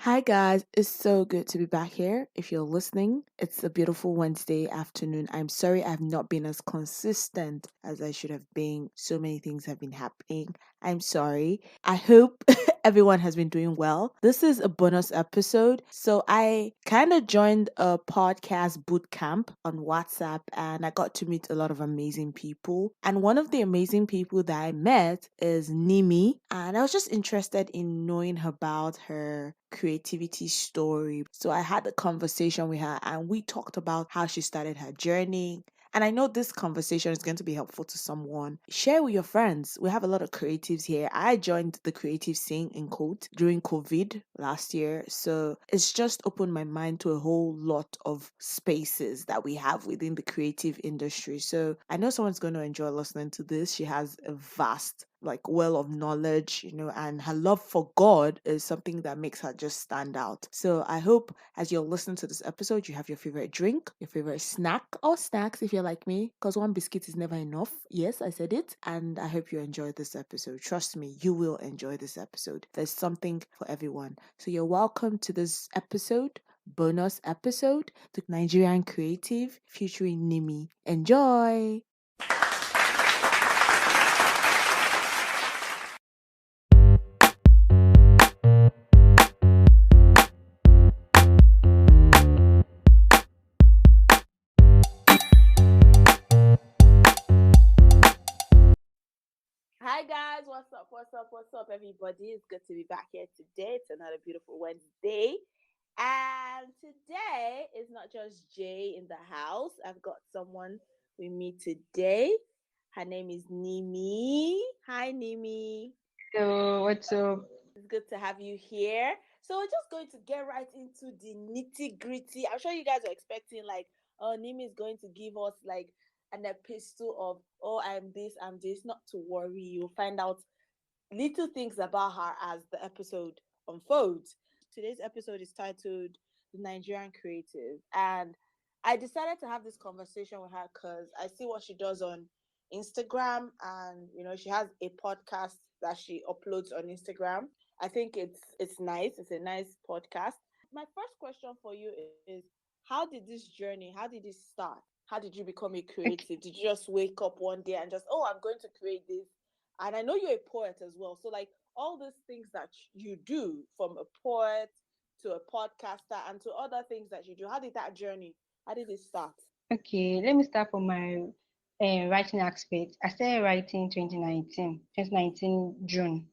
Hi guys, it's so good to be back here. If you're listening, it's a beautiful Wednesday afternoon. I'm sorry I've not been as consistent as I should have been. So many things have been happening. I'm sorry. I hope everyone has been doing well. This is a bonus episode. So I kind of joined a podcast boot camp on WhatsApp and I got to meet a lot of amazing people. And one of the amazing people that I met is Nimi. And I was just interested in knowing about her creativity story. So I had a conversation with her and we talked about how she started her journey. And I know this conversation is going to be helpful to someone. Share with your friends. We have a lot of creatives here. I joined the creative scene in quote during COVID last year. So it's just opened my mind to a whole lot of spaces that we have within the creative industry. So I know someone's going to enjoy listening to this. She has a vast well of knowledge, and her love for God is something that makes her just stand out. So I hope as you're listening to this episode, you have your favorite drink, your favorite snack or snacks if you're like me, because one biscuit is never enough. Yes, I said it. And I hope you enjoy this episode. Trust me, you will enjoy this episode. There's something for everyone. So you're welcome to this bonus episode, the Nigerian Creative featuring Nimi. Enjoy! Hi guys, what's up? What's up, everybody? It's good to be back here today. It's another beautiful Wednesday. And today is not just Jay in the house. I've got someone with me today. Her name is Nimi. Hi, Nimi. So what's up? It's good to have you here. So we're just going to get right into the nitty gritty. I'm sure you guys are expecting oh, Nimi is going to give us like an epistle of, oh, I'm this. Not to worry, you'll find out little things about her as the episode unfolds. Today's episode is titled The Nigerian Creative. And I decided to have this conversation with her because I see what she does on Instagram. And, she has a podcast that she uploads on Instagram. I think it's nice. It's a nice podcast. My first question for you is how did it start? How did you become a Okay. creative? Did you just wake up one day and just, oh, I'm going to create this? And I know you're a poet as well. So, like, all these things that you do, from a poet to a podcaster and to other things that you do, how did it start? Okay, let me start from my writing aspect. I started writing 2019 June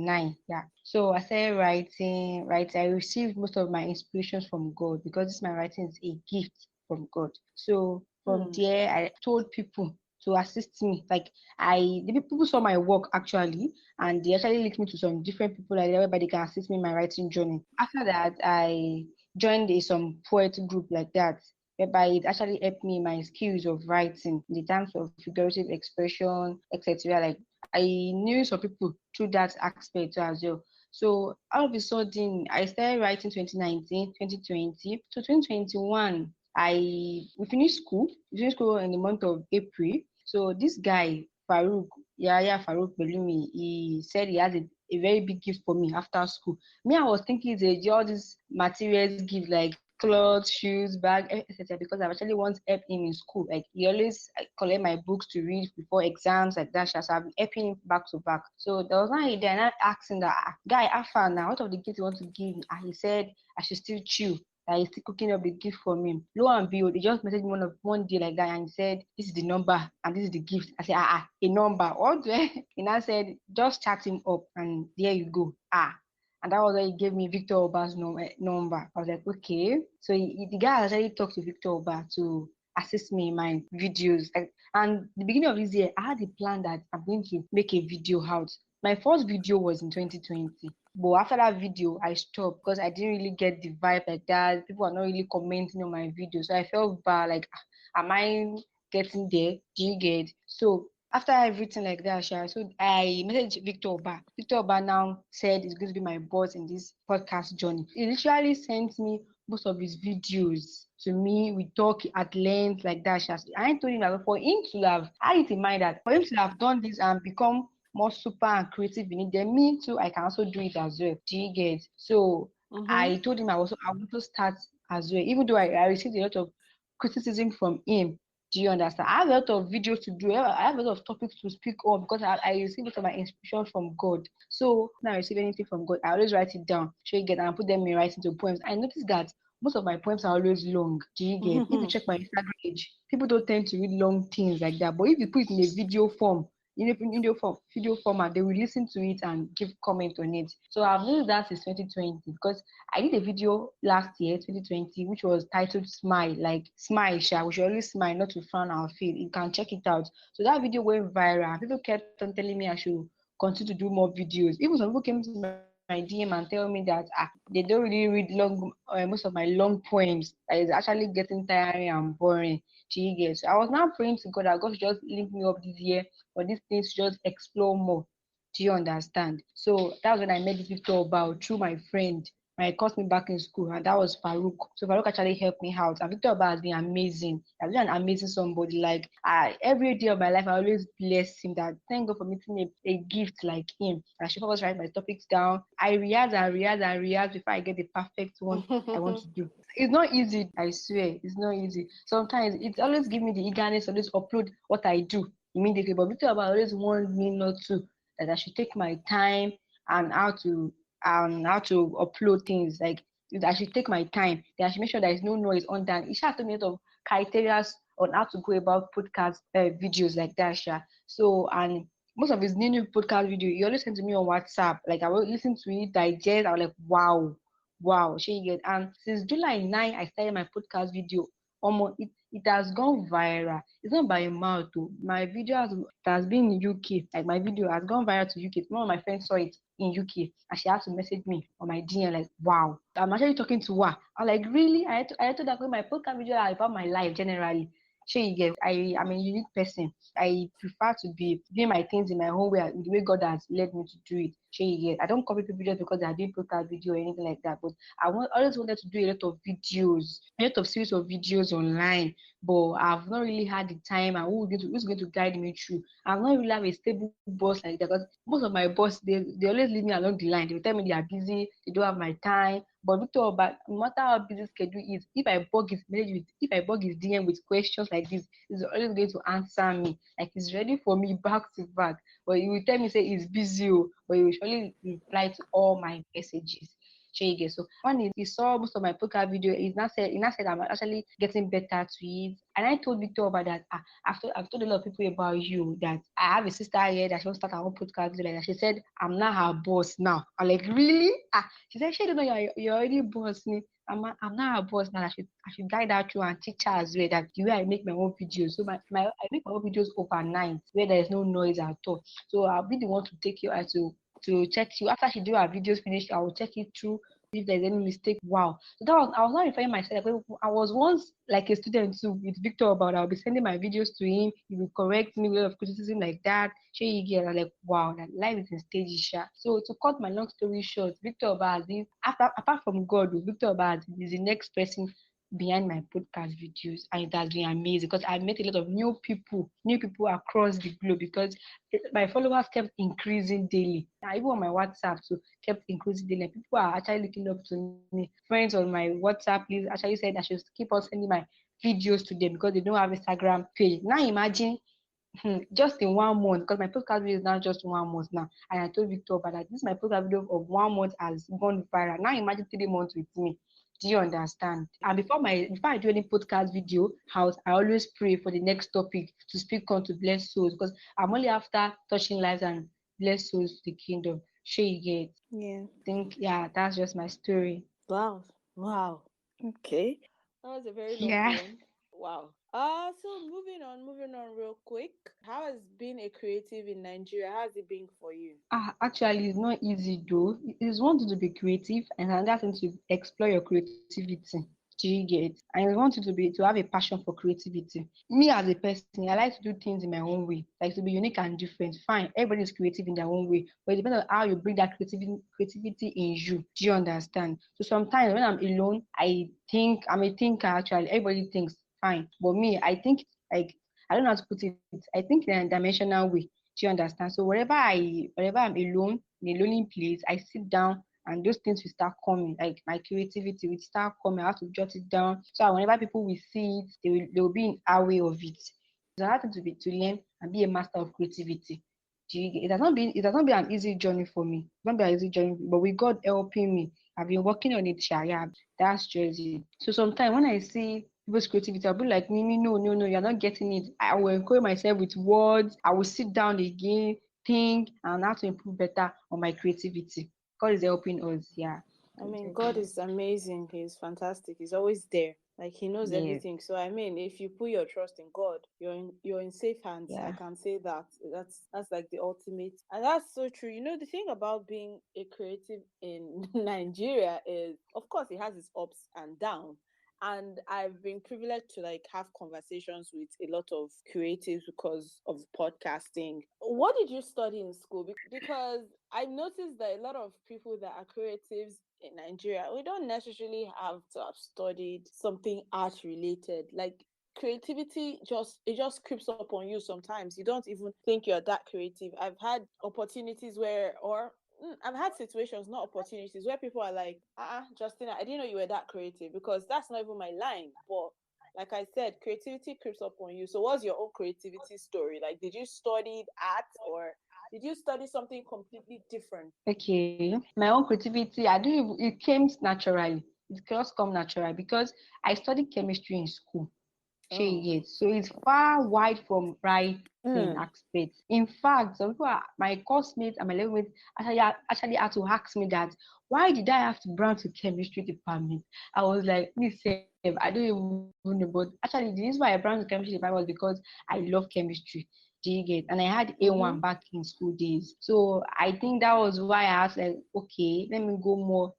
9. Yeah. So I started writing. I received most of my inspirations from God because this my writing is a gift from God. So from Hmm. there, I told people to assist me. Like the people saw my work actually, and they actually linked me to some different people like that, whereby they can assist me in my writing journey. After that, I joined some poet group like that whereby it actually helped me in my skills of writing in the terms of figurative expression, etc. Like I knew some people through that aspect too as well. So all of a sudden, I started writing 2019, 2020. So 2021, we finished school. We finished school in the month of April. So this guy, Farouk, Yaya Farouk Belumi, he said he has a very big gift for me after school. Me, I was thinking it's all these materials gift like clothes, shoes, bag, etc. Because I actually want to help him in school. Like he always collect my books to read before exams like that. So I've been helping him back to back. So there was one day and I asked him that guy, how far now? What of the gift you want to give me? And he said I should still chill. That he's still cooking up the gift for me. Lo and behold, he just messaged me one day like that and he said, this is the number and this is the gift. I said, a number. What do I? And I said, just chat him up and there you go. And that was why he gave me Victor Oba's number. I was like, okay. So the guy actually talked to Victor Oba to assist me in my videos. And the beginning of this year, I had a plan that I'm going to make a video out. My first video was in 2020. But after that video, I stopped because I didn't really get the vibe like that. People are not really commenting on my videos. So I felt bad, like, am I getting there? Do you get? So after everything like that, so I messaged Victor Oba. Victor Oba now said he's going to be my boss in this podcast journey. He literally sent me most of his videos to me. We talk at length like that. I told him that for him to have had it in mind that for him to have done this and become more super and creative in it, then me too, I can also do it as well. Do you get? So Mm-hmm. I told him I want to start as well, even though I received a lot of criticism from him. Do you understand? I have a lot of videos to do. I have a lot of topics to speak on because I receive a lot of my inspiration from God. So when I receive anything from God, I always write it down, show you get, and put them in writing to poems. I noticed that most of my poems are always long. Do you get? If you check my Instagram page, people don't tend to read long things like that. But if you put it in a video form, in video format, they will listen to it and give comment on it. So I've noticed that since 2020 because I did a video last year, 2020, which was titled Smile, like smile, Sha. We should always smile, not to frown our face. You can check it out. So that video went viral. People kept on telling me I should continue to do more videos. Even some people came to my DM and tell me that they don't really read most of my long poems. That is actually getting tiring and boring. She gets. So I was now praying to God that God should just link me up this year for these things to just explore more. Do you understand? So that's when I met this Victor about through my friend. My course me back in school, and that was Farouk. So Farouk actually helped me out. And Victor Oba has been amazing. Has been an amazing somebody. Like every day of my life, I always bless him. That thank God for meeting a gift like him. I should always write my topics down. I rehearse and rehearse and rehearse before I get the perfect one I want to do. It's not easy. I swear, it's not easy. Sometimes it always give me the eagerness to always upload what I do immediately. But Victor Oba always warned me not to. That I should take my time and how to upload things. Like I should take my time. Then I should make sure there is no noise on that. It should have to me a lot of criteria on how to go about podcast videos like that. Sha. So and most of his new podcast video, he always send to me on WhatsApp. Like I will listen to it, digest. I was like, wow, wow, she get. And since July 9, I started my podcast video. Almost it has gone viral. It's not by a mouth too. My video has been in UK. Like my video has gone viral to UK. One of my friends saw it in UK and she had to message me on my DM like, wow. I'm actually talking to her. I'm like, really? I told her my podcast video are about my life generally. Sure, you get. I'm a unique person. I prefer to be doing my things in my own way, the way God has led me to do it. Sure, you get. I don't copy people just because they're doing podcast video or anything like that. But always wanted to do a lot of videos, a lot of series of videos online. But I've not really had the time and who's going to guide me through. I've not really have a stable boss like that because most of my boss they always leave me along the line. They will tell me they are busy, they don't have my time. But Victor, but no matter how busy schedule is, if I bug his DM with questions like this, he's always going to answer me. Like he's ready for me back to back. But he will tell me say he's busy, but he will surely reply to all my messages. Shege. So when he saw most of my podcast video, he now said I'm actually getting better to it. And I told Victor about that. I've told a lot of people about you that I have a sister here that she wants to start her own podcast video like that. She said I'm not her boss now. I'm like, really? She said she don't know you're already boss me. I'm not her boss now. I should guide her through and teach her as well that the way I make my own videos. So I make my own videos overnight where there is no noise at all. So I'll be the one to take you out to check you after she do her videos finish. I will check it through if there's any mistake. Wow. So I was not referring myself. I was once like a student too with Victor about I'll be sending my videos to him. He will correct me with of criticism like that. Sure you get. I'm like, wow, that life is in stages. Sha. So to cut my long story short, Victor Obaz is apart from God, Victor Obaz is the next person behind my podcast videos, and it has been amazing because I met a lot of new people across the globe because my followers kept increasing daily. And even on my WhatsApp, so kept increasing daily. People are actually looking up to me. Friends on my WhatsApp list actually said I should keep on sending my videos to them because they don't have Instagram page. Now imagine just in 1 month, because my podcast video is now just 1 month now. And I told Victor about that. This my podcast video of 1 month has gone viral. Now imagine 3 months with me. Do you understand? And before I do any podcast video, I always pray for the next topic to speak on to bless souls because I'm only after touching lives and bless souls to the kingdom. Sure you get. Yeah. I think yeah, that's just my story. Wow. Wow. Okay. That was a very long Yeah. one. Wow. So moving on real quick. How has being a creative in Nigeria? How has it been for you? Actually, it's not easy though. It's one thing to be creative, and another thing to explore your creativity. Do you get? And it's one thing to have a passion for creativity. Me as a person, I like to do things in my own way, like to be unique and different. Fine, everybody is creative in their own way, but it depends on how you bring that creativity in you. Do you understand? So sometimes when I'm alone, I think I'm a thinker. Actually, everybody thinks fine, but me, I think like I don't know how to put it. I think in a dimensional way. Do you understand? So wherever I'm alone in a lonely place, I sit down and those things will start coming. Like my creativity will start coming. I have to jot it down so that whenever people will see it, they will be in our way of it. It's another thing to learn and be a master of creativity. It has not been an easy journey for me. It's not been an easy journey, but with God helping me, I've been working on it. Yeah, that's just it. So sometimes when I see people's creativity, I'll be like, Mimi, no, no, no, you're not getting it. I will encourage myself with words. I will sit down again, think, and how to improve better on my creativity. God is helping us. Yeah, I God is mean, God helping us. is amazing. He's fantastic. He's always there. Like he knows Yes, everything. So I mean, if you put your trust in God, you're in safe hands. I yeah. can say that. That's like the ultimate. And that's so true. You know, the thing about being a creative in Nigeria is, of course, it has its ups and downs. And I've been privileged to like have conversations with a lot of creatives because of podcasting. What did you study in school? Because I noticed that a lot of people that are creatives in Nigeria, we don't necessarily have to have studied something art related. Like creativity just creeps up on you sometimes. You don't even think you're that creative. I've had opportunities where or I've had situations, not opportunities, where people are like, Justina, I didn't know you were that creative because that's not even my line. But like I said, creativity creeps up on you. So what's your own creativity story? Like, did you study art or did you study something completely different? Okay, my own creativity, I do it came naturally. It just come naturally because I studied chemistry in school. Oh. Shey, so it's far wide from writing Mm. aspects. In fact, some people are my course mates and my level mates actually had to ask me that why did I have to branch to chemistry department? I was like, me sef, I don't even know. But actually the reason why I branched to chemistry department was because I love chemistry. Do you get? And I had A1 Mm-hmm. back in school days. So I think that was why I asked like, okay, let me go more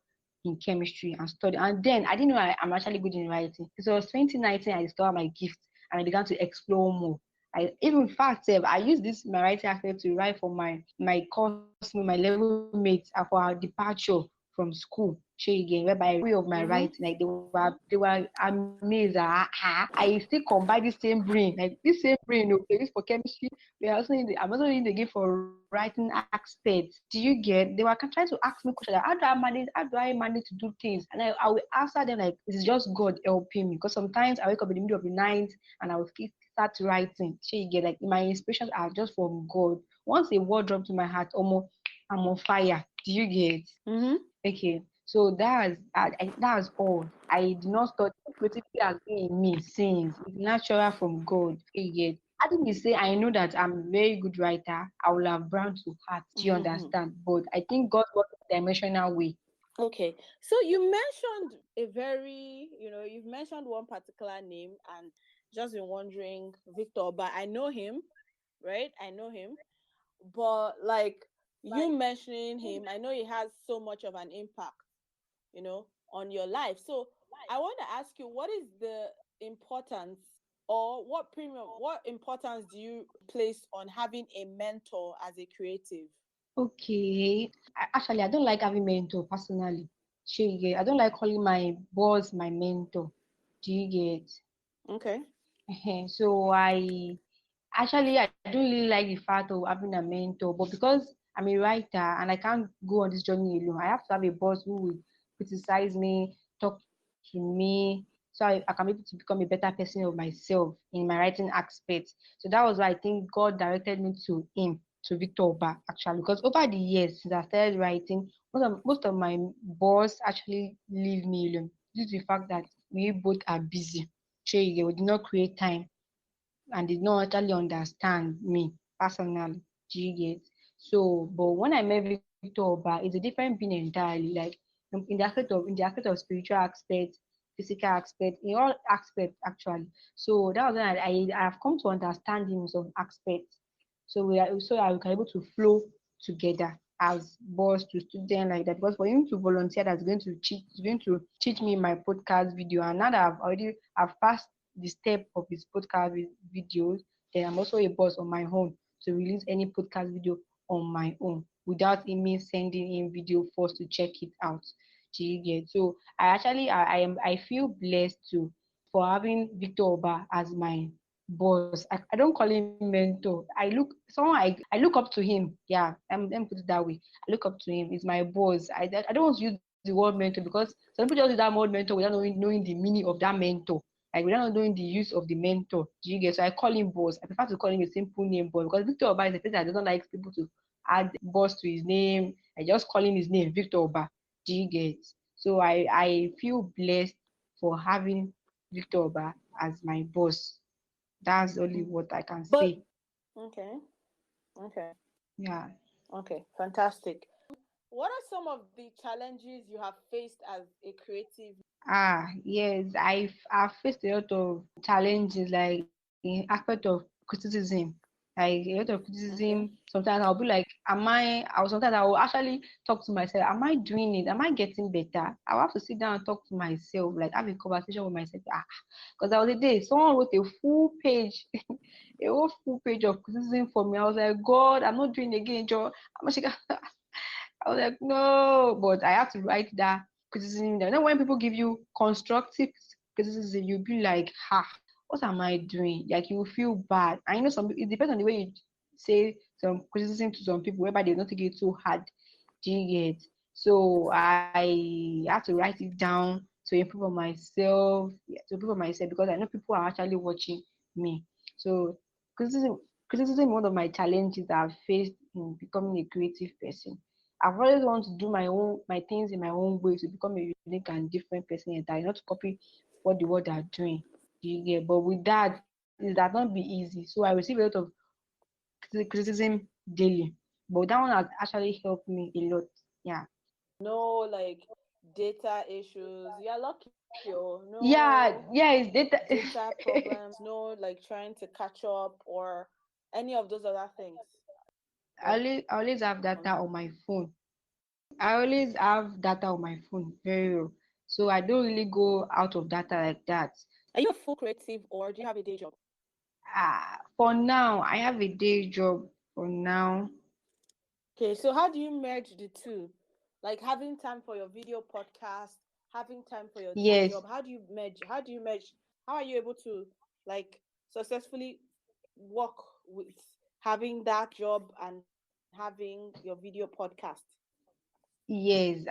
in chemistry and study. And then I didn't know I'm actually good in writing. So it was 2019 I discovered my gift and I began to explore more. I even in fact I used this my writing aspect to write for my course, my level mates for our departure from school. Show again, whereby way of my writing, Mm-hmm. like they were amazed. I still combine the same brain, like this same brain they use for chemistry. I'm also in the game for writing aspects. Do you get? They were trying to ask me questions like, how do I manage to do things? And I will answer them like it's just God helping me. Because sometimes I wake up in the middle of the night and I will start writing. So you get like my inspirations are just from God. Once a word dropped to my heart, almost I'm on fire. Do you get? Mm-hmm. Okay, so that's all. I did not study creativity has been in me since. It's natural from God. You get? I didn't say I know that I'm a very good writer. I will have brand to heart. Do you Mm-hmm. understand? But I think God works in a dimensional way. Okay. So you mentioned you've mentioned one particular name and just been wondering, Victor, but I know him, right? I know him. But like you mentioning him, I know he has so much of an impact, on your life. So I want to ask you, what is the importance or what importance do you place on having a mentor as a creative? Okay. Actually, I don't like having mentor personally. Sure, you get? I don't like calling my boss my mentor. Do you get? Okay. So I don't really like the fact of having a mentor, but because I'm a writer and I can't go on this journey alone, I have to have a boss who will criticize me, talk to me, so I can be able to become a better person of myself in my writing aspect. So that was why I think God directed me to him, to Victor Oba, actually, because over the years since I started writing, most of my boss actually leave me alone due to the fact that we both are busy. Sure, we did not create time and did not actually understand me personally. Do you get? So, but when I met Victor Oba, it's a different being entirely. Like in the aspect of spiritual aspect, physical aspect, in all aspects actually. So that was when I have come to understand him in some aspects. So I was able to flow together as boss to student like that. Because for him to volunteer, that's going to teach me my podcast video. And now that I've passed the step of his podcast videos, then I'm also a boss on my own to release any podcast video on my own without me sending in video first to check it out. Do you get? So I feel blessed to for having Victor Oba as my boss. I don't call him mentor. I look up to him. Yeah, let me put it that way. I look up to him. He's my boss. I don't want to use the word mentor because some people just use that word mentor without knowing the meaning of that mentor. Like without not knowing the use of the mentor. Do you get? So I call him boss. I prefer to call him a simple name boss because Victor Oba is a person that doesn't like people to add boss to his name. I just call him his name, Victor Oba. Do you get? So I feel blessed for having Victor Oba as my boss. That's only Mm. what I can But say. okay, okay, Yeah. okay, fantastic. What are some of the challenges you have faced as a creative? Yes, I've faced a lot of challenges like in aspect of criticism. Like a lot of criticism. Okay. Sometimes I'll be like, sometimes I will actually talk to myself, am I doing it? Am I getting better? I'll have to sit down and talk to myself, like have a conversation with myself. Because there was a day someone wrote a full page, a whole full page of criticism for me. I was like, God, I'm not doing it again, Joe. I was like, no, but I have to write that criticism down. Then when people give you constructive criticism, you'll be like, what am I doing? Like you will feel bad. I know it depends on the way you say some criticism to some people, whereby they don't take it too hard. Do you get? So I have to write it down to improve on myself, yeah, to improve on myself because I know people are actually watching me. So criticism, criticism is one of my challenges that I've faced in becoming a creative person. I've always wanted to do my things in my own way to become a unique and different person entirely, not to copy what the world are doing. Do you get? But with that, it that not be easy. So I receive a lot of criticism daily. But that one has actually helped me a lot. Yeah. No, like data issues. You're lucky. Oh, Yeah, no yeah, it's data. data problems. No, like trying to catch up or any of those other things. Well, I always have data on my phone. I always have data on my phone very well. So I don't really go out of data like that. are you a full creative or do you have a day job? For now, I have a day job for now. Okay, so how do you merge the two? Like having time for your video podcast, having time for your day Yes, job. How do you merge? How do you merge? How are you able to like successfully work with having that job and having your video podcast? yes.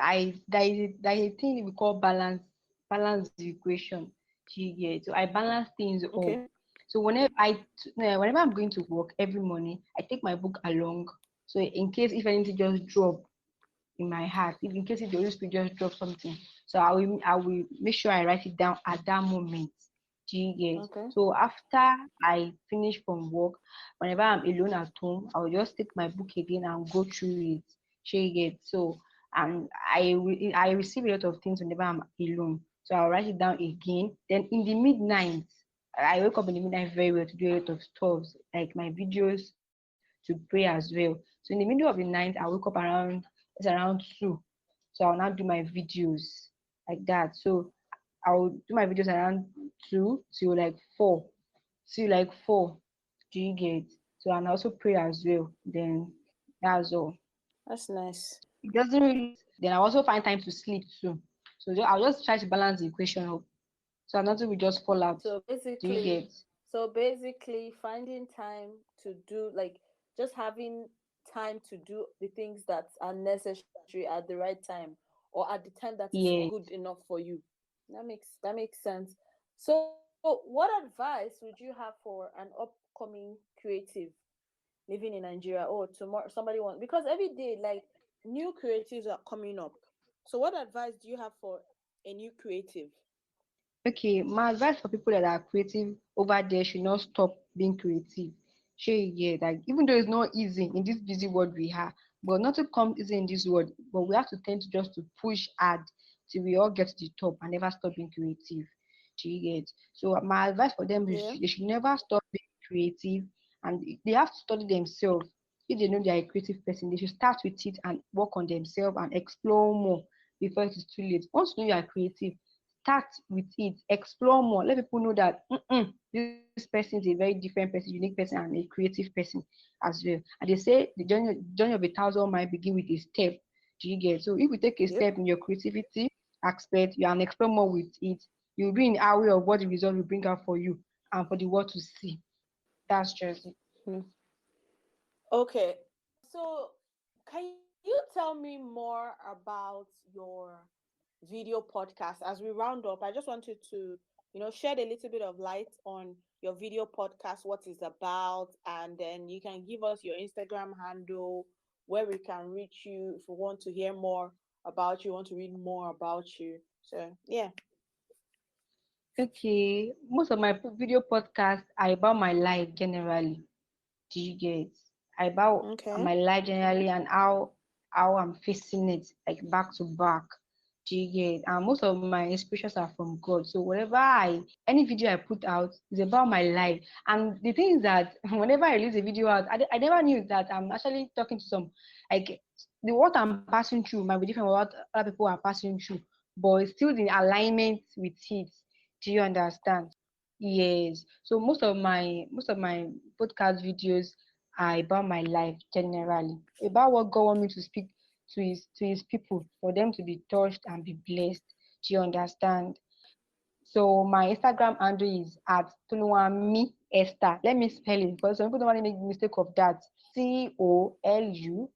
There is a thing we call balance the equation. You get? So I balance things up. Okay. So whenever I'm going to work every morning, I take my book along. So in case if anything just drop in my heart, if in case if the Holy Spirit just drop something, so I will make sure I write it down at that moment. Do you get? Okay. So after I finish from work, whenever I'm alone at home, I will just take my book again and go through it. Do you get? So and I receive a lot of things whenever I'm alone. So I'll write it down again. Then in the midnight, I wake up in the midnight very well to do a lot of stuff like my videos to pray as well. So in the middle of the night, I wake up around 2. So I'll now do my videos like that. So I'll do my videos around 2 till like 4. Till like 4. Do you get? So and also pray as well. Then that's all. That's nice. It doesn't really then I also find time to sleep too. So I'll just try to balance the equation up. So nothing will just fall out. So Do you basically, get? finding time to do like just having time to do the things that are necessary at the right time or at the time that is Yeah. good enough for you. That makes sense. So what advice would you have for an upcoming creative living in Nigeria? Oh, tomorrow somebody wants, because every day like new creatives are coming up. So what advice do you have for a new creative? Okay, my advice for people that are creative over there should not stop being creative. Sure, yeah, like even though it's not easy in this busy world we have, but nothing comes easy in this world. But we have to tend to just to push hard till we all get to the top and never stop being creative. Do you get? So my advice for them is Yeah. they should never stop being creative, and they have to study themselves. If they know they are a creative person, they should start with it and work on themselves and explore more before it is too late. Once you know you are creative, start with it, explore more, let people know that this person is a very different person, unique person, and a creative person as well. And they say the journey of a thousand might begin with a step. Do you get? So if you take a Yep. step in your creativity aspect, you can explore more with it, you'll be in aware of what the result will bring out for you. and for the world to see. That's just it. Hmm. Okay. So, can you tell me more about your video podcast as we round up? I just wanted to, shed a little bit of light on your video podcast, what it's about, and then you can give us your Instagram handle where we can reach you if we want to hear more about you, want to read more about you. So, yeah. Okay, most of my video podcasts are about my life generally. Do you get? About Okay. my life generally and how I'm facing it, like back to back. Do you get? And most of my inspirations are from God. So whatever any video I put out is about my life. And the thing is that whenever I release a video out, I never knew that I'm actually talking to some, like, the what I'm passing through might be different from what other people are passing through, but it's still in alignment with it. Do you understand? Yes. So most of my podcast videos are about my life generally, about what God wants me to speak to his people for them to be touched and be blessed. Do you understand? So my Instagram handle is at Toluwami Esther. Let me spell it because some people don't want to make the mistake of that. Coluwami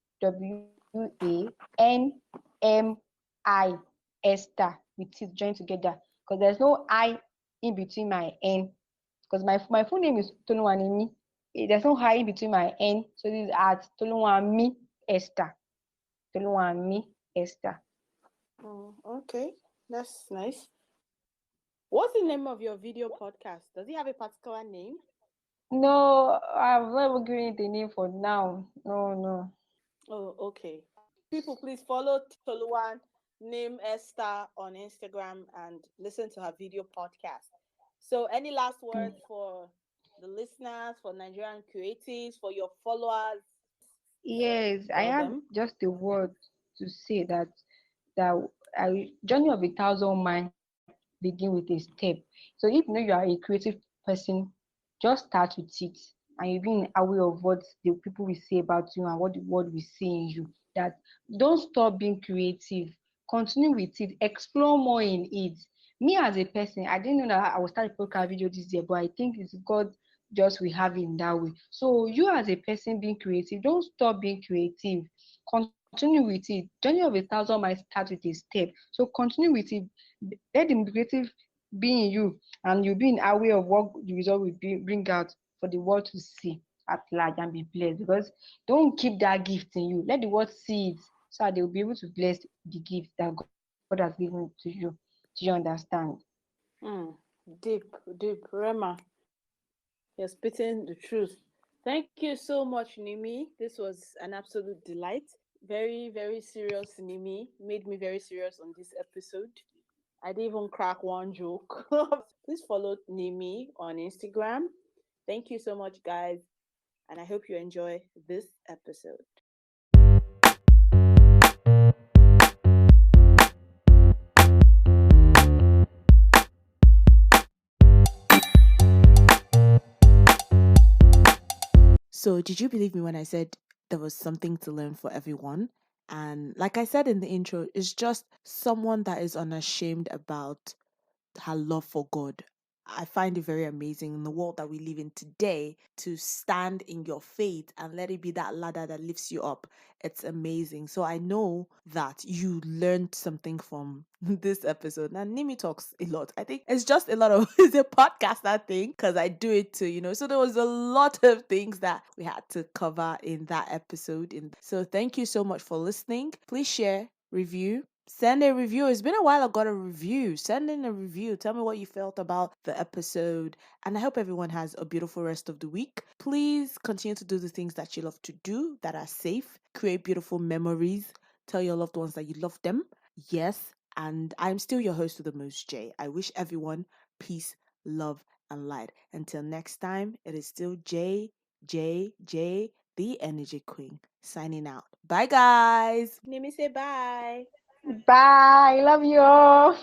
Esther with it joined together because there's no I in between my N because my full name is Toluwanimi. There's no I in between my N, so this is at Toluwami Esther. Toluwami Esther. Oh, okay. That's nice. What's the name of your video podcast? Does it have a particular name? No, I've never given it a name for now. No, no. Oh, okay. People, please follow Toluan, name Esther on Instagram and listen to her video podcast. So, any last words for the listeners, for Nigerian creatives, for your followers? Yes, I Tell have them. just a word to say that a journey of 1,000 miles begin with a step. So if you know you are a creative person, just start with it, and you'll be aware of what the people will say about you and what the world will see in you. That don't stop being creative. Continue with it. Explore more in it. Me as a person, I didn't know that I would start a podcast video this year, but I think it's God just we have it in that way. So you as a person being creative, don't stop being creative. Continue with it. Journey of 1,000 miles start with a step. So continue with it. Let the creative be in you, and you'll be aware of what the result will be, bring out for the world to see at large and be blessed. Because don't keep that gift in you. Let the world see it so that they will be able to bless the gift that God has given to you. Do you understand? Mm, deep, deep. Rema, you're spitting the truth. Thank you so much, Nimi. This was an absolute delight. Very, very serious, Nimi. Made me very serious on this episode. I didn't even crack one joke. Please follow Nimi on Instagram. Thank you so much, guys, and I hope you enjoy this episode. So, did you believe me when I said there was something to learn for everyone? And like I said in the intro, it's just someone that is unashamed about her love for God. I find it very amazing in the world that we live in today to stand in your faith and let it be that ladder that lifts you up. It's amazing. So I know that you learned something from this episode. Now, Nimi talks a lot. I think it's just a lot of, it's a podcast, I think, because I do it too, So there was a lot of things that we had to cover in that episode. So thank you so much for listening. Please share, review, send a review. It's been a while I got a review. Send in a review. Tell me what you felt about the episode. And I hope everyone has a beautiful rest of the week. Please continue to do the things that you love to do that are safe. Create beautiful memories. Tell your loved ones that you love them. Yes. And I'm still your host with the most, J. I wish everyone peace, love, and light. Until next time, it is still J, the Energy Queen, signing out. Bye, guys. Let me say bye. Bye. Love you all.